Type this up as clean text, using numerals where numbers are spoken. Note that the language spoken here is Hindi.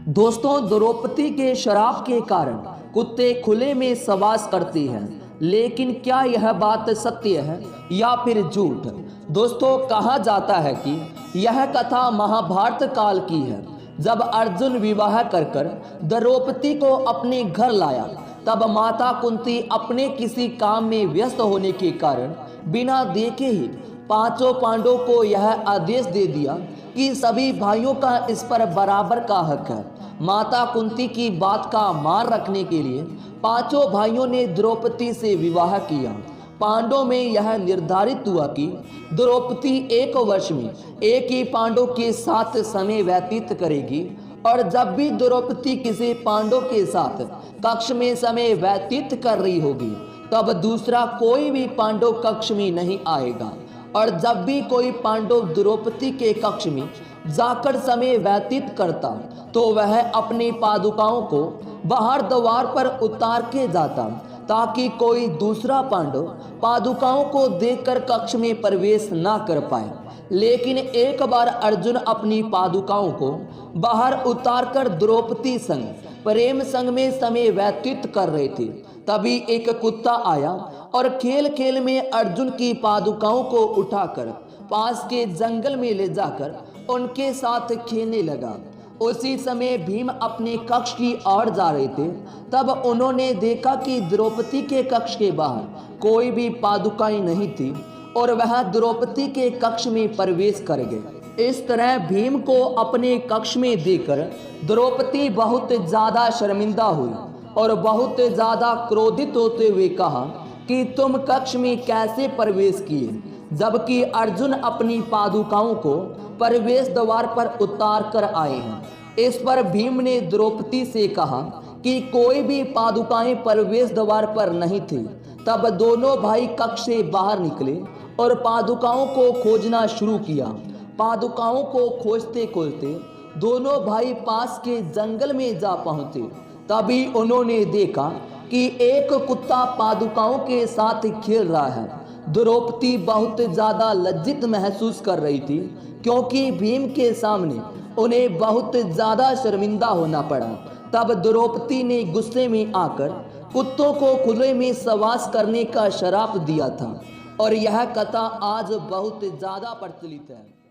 दोस्तों, द्रौपदी के श्राप के कारण कुत्ते खुले में सवास करते हैं, लेकिन क्या यह बात सत्य है या फिर झूठ? दोस्तों, कहा जाता है कि यह कथा महाभारत काल की है। जब अर्जुन विवाह कर द्रौपदी को अपने घर लाया, तब माता कुंती अपने किसी काम में व्यस्त होने के कारण बिना देखे ही पांचों पांडवों को यह आदेश दे दिया कि सभी भाइयों का इस पर बराबर का हक है। माता कुंती की बात का मान रखने के लिए पांचों भाइयों ने द्रौपदी से विवाह किया। पांडवों में यह निर्धारित हुआ कि द्रौपदी 1 वर्ष में एक ही पांडव के साथ समय व्यतीत करेगी, और जब भी द्रौपदी किसी पांडव के साथ कक्ष में समय व्यतीत कर रही होगी, तब दूसरा कोई भी पांडव कक्ष में नहीं आएगा। और जब भी कोई पांडव द्रौपदी के कक्ष में जाकर समय व्यतीत करता, तो वह अपनी पादुकाओं को बाहर द्वार पर उतार के जाता, ताकि कोई दूसरा पांडव पादुकाओं को देखकर कक्ष में प्रवेश ना कर पाए। लेकिन एक बार अर्जुन अपनी पादुकाओं को बाहर उतारकर द्रौपदी संग प्रेम संग में समय व्यतीत कर रहे थे। तभी एक कुत्ता आया और खेल खेल में अर्जुन की पादुकाओं को उठाकर पास के जंगल में ले जाकर उनके साथ खेलने लगा। उसी समय भीम अपने कक्ष की ओर जा रहे थे। तब उन्होंने देखा कि द्रौपदी के कक्ष के बाहर कोई भी पादुकाएं नहीं थी, और वह द्रौपदी के कक्ष में प्रवेश कर गए। इस तरह भीम को अपने कक्ष में देखकर द्रौपदी बहुत ज्यादा शर्मिंदा हुई और बहुत ज्यादा क्रोधित होते हुए कहा कि तुम कक्ष में कैसे प्रवेश किए, जबकि अर्जुन अपनी पादुकाओं को प्रवेश द्वार पर उतार कर आए हैं। इस पर भीम ने द्रौपदी से कहा कि कोई भी पादुकाएं प्रवेश द्वार पर नहीं थी। तब दोनों भाई कक्ष से बाहर निकले और पादुकाओं को खोजना शुरू किया। पादुकाओं को खोजते खोजते दोनों भाई पास के जंगल में जा पहुंचे। तभी उन्होंने देखा कि एक कुत्ता पादुकाओं के साथ खेल रहा है। द्रौपदी बहुत ज्यादा लज्जित महसूस कर रही थी, क्योंकि भीम के सामने उन्हें बहुत ज्यादा शर्मिंदा होना पड़ा। तब द्रौपदी ने गुस्से में आकर कुत्तों को खुले में सवास करने का श्राप दिया था, और यह कथा आज बहुत ज्यादा प्रचलित है।